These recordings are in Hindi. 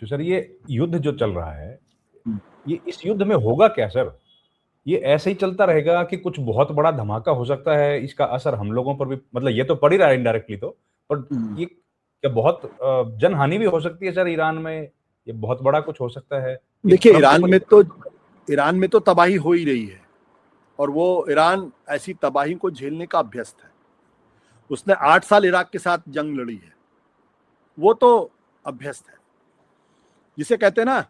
तो सर ये युद्ध जो चल रहा है, हम्म। ये इस युद्ध में होगा क्या सर? ये ऐसे ही चलता रहेगा कि कुछ बहुत बड़ा धमाका हो सकता है, इसका असर हम लोगों पर भी मतलब ये तो पड़ ही रहा है इनडायरेक्टली तो, पर हम्म। ये क्या बहुत जनहानि भी हो सकती है सर ईरान में? ये बहुत बड़ा कुछ हो सकता है कि देखिए, ट्रंप को कुछ ईरान में तो तबाही हो ही रही है, और वो ईरान ऐसी तबाही को झेलने का अभ्यस्त है। उसने 8 साल इराक के साथ जंग लड़ी है, वो तो अभ्यस्त है। जिसे कहते हैं ना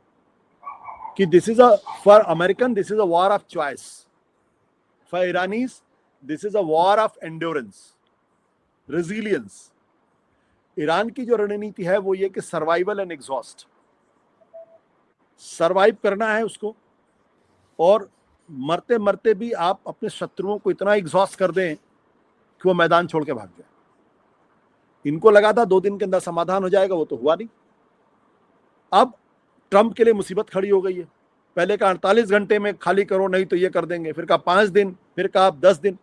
कि this is a for American this is a war of choice, for Iranians this is a war of endurance, resilience. Iran की जो रणनीति है वो ये कि सर्वाइवल एंड एग्जॉस्ट, सर्वाइव करना है उसको, और मरते मरते भी आप अपने शत्रुओं को इतना एग्जॉस्ट कर दें कि वो मैदान छोड़ के भाग जाए। इनको लगा था 2 दिन के अंदर समाधान हो जाएगा, वो तो हुआ नहीं। अब ट्रंप के लिए मुसीबत खड़ी हो गई है। पहले का 48 घंटे में खाली करो, नहीं तो ये कर देंगे, फिर कहा 5 दिन, फिर कहा 10 दिन।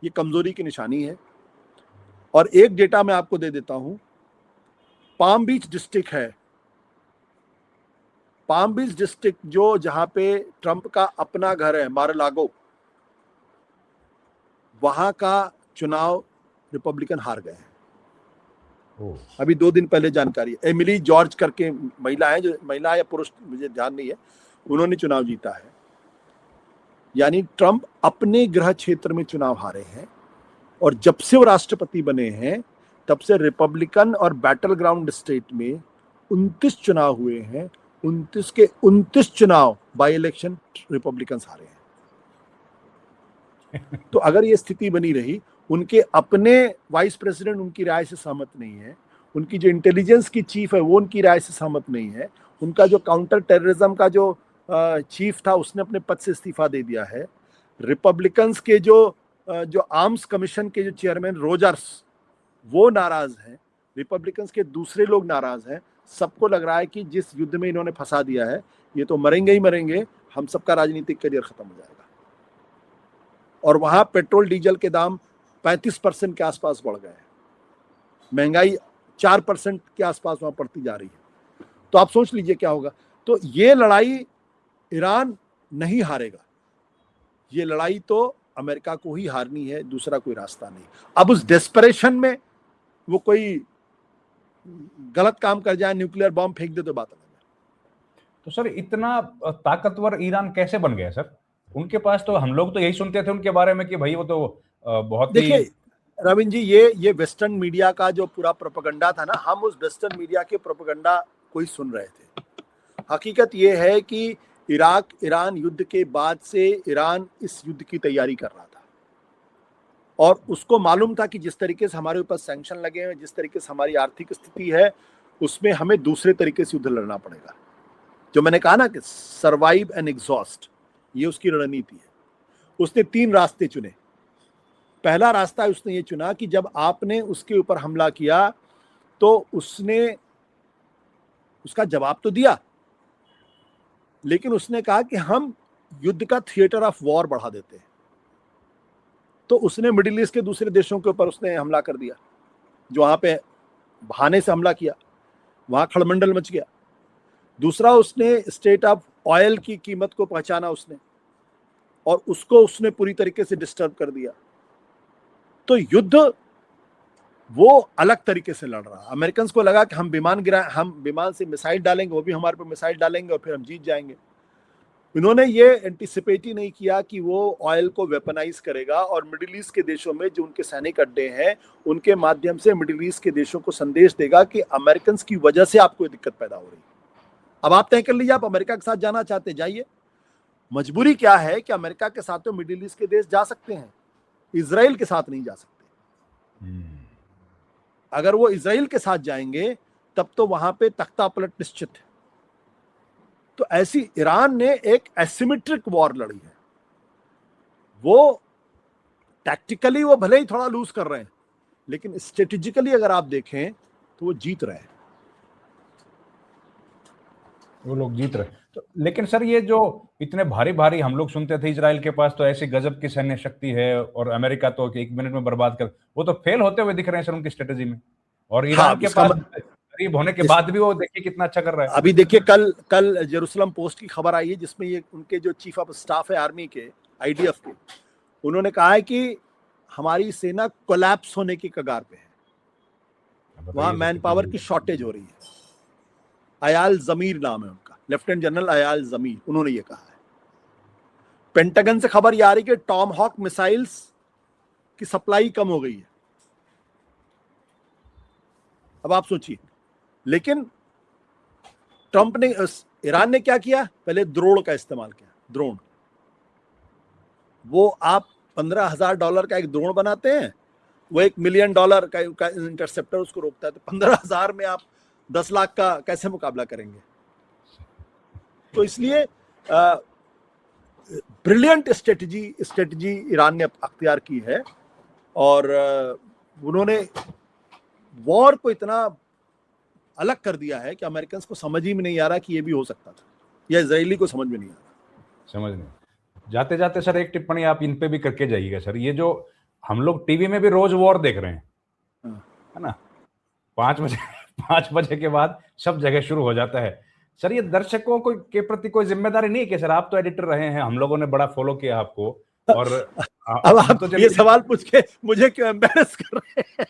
ये कमजोरी की निशानी है। और एक डेटा मैं आपको दे देता हूं। पाम बीच डिस्ट्रिक्ट है, पाम बीच डिस्ट्रिक्ट जो जहां पे ट्रंप का अपना घर है, मार-अ-लागो, वहां का चुनाव रिपब्लिकन हार गए हैं। अभी 2 दिन पहले जानकारी है। एमिली जॉर्ज करके महिला है, जो महिला या पुरुष मुझे ध्यान नहीं है, उन्होंने चुनाव जीता है। यानी ट्रंप अपने गृह क्षेत्र में चुनाव हारे हैं, और जब से वो राष्ट्रपति बने हैं तब से रिपब्लिकन और बैटल ग्राउंड स्टेट में 29 चुनाव हुए हैं। 29 के 29 चुनाव बाई इलेक्शन रिपब्लिकन हारे हैं। तो अगर ये स्थिति बनी रही, उनके अपने वाइस प्रेसिडेंट उनकी राय से सहमत नहीं है, उनकी जो इंटेलिजेंस की चीफ है वो उनकी राय से सहमत नहीं है, उनका जो काउंटर टेररिज्म का जो चीफ था उसने अपने पद से इस्तीफा दे दिया है, रिपब्लिकन्स के जो आर्म्स कमीशन के जो चेयरमैन रोजर्स वो नाराज हैं, रिपब्लिकन्स के दूसरे लोग नाराज हैं। सबको लग रहा है कि जिस युद्ध में इन्होंने फंसा दिया है, ये तो मरेंगे ही मरेंगे, हम सबका राजनीतिक करियर खत्म हो जाएगा। और वहां पेट्रोल डीजल के दाम 35% के आसपास बढ़ गए हैं, महंगाई 4% के आसपास वहां पड़ती जा रही है। तो आप सोच लीजिए क्या होगा। तो ये लड़ाई ईरान नहीं हारेगा, ये लड़ाई तो अमेरिका को ही हारनी है, दूसरा कोई रास्ता नहीं। अब उस डेस्परेशन में वो कोई गलत काम कर जाए, न्यूक्लियर बॉम्ब फेंक दे, तो बात अलग है। तो सर इतना ताकतवर ईरान कैसे बन गया सर? उनके पास तो हम लोग तो यही सुनते थे उनके बारे में कि भाई वो तो बहुत ही देखिए रविंद्र जी, ये वेस्टर्न मीडिया का जो पूरा प्रोपेगेंडा था ना, हम उस वेस्टर्न मीडिया के प्रोपेगेंडा को ही सुन रहे थे। हकीकत ये है कि इराक ईरान युद्ध के बाद से ईरान इस युद्ध की तैयारी कर रहा था, और उसको मालूम था कि जिस तरीके से हमारे ऊपर सैंक्शन लगे हैं, जिस तरीके से हमारी आर्थिक स्थिति है, उसमें हमें दूसरे तरीके से युद्ध लड़ना पड़ेगा। जो मैंने कहा ना कि सर्वाइव एंड एग्जॉस्ट, ये उसकी रणनीति है। उसने 3 रास्ते चुने। पहला रास्ता उसने ये चुना कि जब आपने उसके ऊपर हमला किया तो उसने उसका जवाब तो दिया, लेकिन उसने कहा कि हम युद्ध का थिएटर ऑफ वॉर बढ़ा देते हैं। तो उसने मिडिल ईस्ट के दूसरे देशों के ऊपर उसने हमला कर दिया, जो वहां पे बहाने से हमला किया, वहां खड़मंडल मच गया। दूसरा, उसने स्टेट ऑफ ऑयल की कीमत को पहचाना उसने, और उसको उसने पूरी तरीके से डिस्टर्ब कर दिया। तो युद्ध वो अलग तरीके से लड़ रहा। अमेरिकन को लगा कि हम विमान से मिसाइल डालेंगे, वो भी हमारे पर मिसाइल डालेंगे, और फिर हम जीत जाएंगे। इन्होंने ये एंटिसिपेट ही नहीं किया कि वो ऑयल को वेपनाइज करेगा, और मिडिल ईस्ट के देशों में जो उनके सैनिक अड्डे हैं, उनके माध्यम से मिडिल ईस्ट के देशों को संदेश देगा कि अमेरिकन की वजह से आपको दिक्कत पैदा हो रही है। अब आप तय कर लीजिए, आप अमेरिका के साथ जाना चाहते जाइए। मजबूरी क्या है कि अमेरिका के साथ तो मिडिल ईस्ट के देश जा सकते हैं, इजराइल के साथ नहीं जा सकते। अगर वो इजराइल के साथ जाएंगे तब तो वहां पे तख्ता पलट निश्चित है। तो ऐसी ईरान ने एक एसिमेट्रिक वॉर लड़ी है। वो टैक्टिकली वो भले ही थोड़ा लूज कर रहे हैं, लेकिन स्ट्रेटेजिकली अगर आप देखें तो वो जीत रहे हैं। वो लोग जीत रहे। तो लेकिन सर ये जो इतने भारी भारी हम लोग सुनते थे इजराइल के पास तो ऐसी गजब की सैन्य शक्ति है, और अमेरिका तो 1 मिनट में बर्बाद कर, वो तो फेल होते हुए दिख रहे हैं सर उनकी स्ट्रेटेजी में। और हाँ, ईरान के पास गरीब होने के बाद भी वो देखिए कितना अच्छा कर रहा है। अभी देखिए कल कल जेरूसलम पोस्ट की खबर आई है जिसमें ये उनके जो चीफ ऑफ स्टाफ है आर्मी के, आईडीएफ के, उन्होंने कहा है कि हमारी सेना कोलैप्स होने की कगार पे है, वहां मैन पावर की शॉर्टेज हो रही है। अयाल जमीर नाम है उनका, लेफ्टिनेंट जनरल अयाल जमीर, उन्होंने ये कहा है। पेंटागन से खबर ये आ रही कि टॉम हॉक मिसाइल्स की सप्लाई कम हो गई है। अब आप सोचिए, लेकिन ट्रंप ने, ईरान ने क्या किया, पहले ड्रोन का इस्तेमाल किया। ड्रोन, वो आप $15,000 का एक ड्रोन बनाते हैं, वो $1 मिलियन का इंटरसेप्टर उसको रोकता है, तो 15,000 में आप 10 लाख का कैसे मुकाबला करेंगे? तो इसलिए ब्रिलियंट स्ट्रेटजी ईरान ने अख्तियार की है, और उन्होंने वॉर को इतना अलग कर दिया है कि अमेरिकन को समझ ही में नहीं आ रहा कि ये भी हो सकता था, या इजरायली को समझ में नहीं आ रहा। समझ नहीं। जाते जाते सर एक टिप्पणी आप इन पे भी करके जाइएगा सर। ये जो हम लोग टीवी में भी रोज वॉर देख रहे हैं, है ना, 5 बजे के बाद सब जगह शुरू हो जाता है सर। ये दर्शकों को के प्रति कोई जिम्मेदारी नहीं है कि सर? आप तो एडिटर रहे हैं, हम लोगों ने बड़ा फॉलो किया आपको, और अब आप तो ये सवाल पूछ के मुझे क्यों एम्बैरेस कर रहे हैं?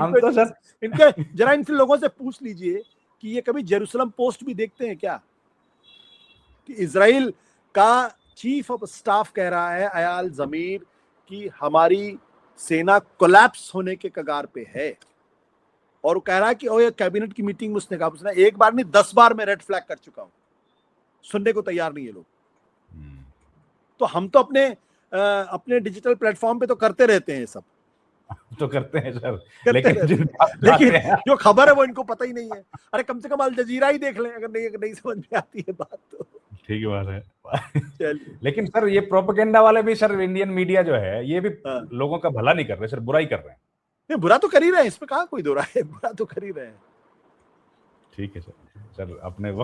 हम तो सर इनके जरा इन लोगों से पूछ लीजिए कि ये कभी जेरूसलम पोस्ट भी देखते हैं क्या? कि इजराइल का चीफ ऑफ स्टाफ कह रहा है, अयाल जमीर, कि हमारी सेना कोलैप्स होने के कगार पे है, और वो कह रहा है कि ये कैबिनेट की मीटिंग में उसने कहा, उसने एक बार नहीं 10 बार मैं रेड फ्लैग कर चुका हूं, सुनने को तैयार नहीं है लोग। तो हम तो अपने डिजिटल प्लेटफॉर्म पे तो करते रहते हैं सब, तो करते हैं सर, लेकिन जो खबर है वो इनको पता ही नहीं है। अरे कम से कम अल जजीरा ही देख लें, अगर नहीं समझ में आती है बात तो। ठीक बात है। लेकिन सर ये प्रोपेगेंडा वाले भी सर, इंडियन मीडिया जो है ये भी लोगों का भला नहीं कर रहे सर, बुराई कर रहे हैं। नहीं, बुरा तो कर ही रहे हैं, इसमें कहाँ कोई दो राय है, बुरा तो कर ही रहे हैं। ठीक है सर। सर अपने वक्त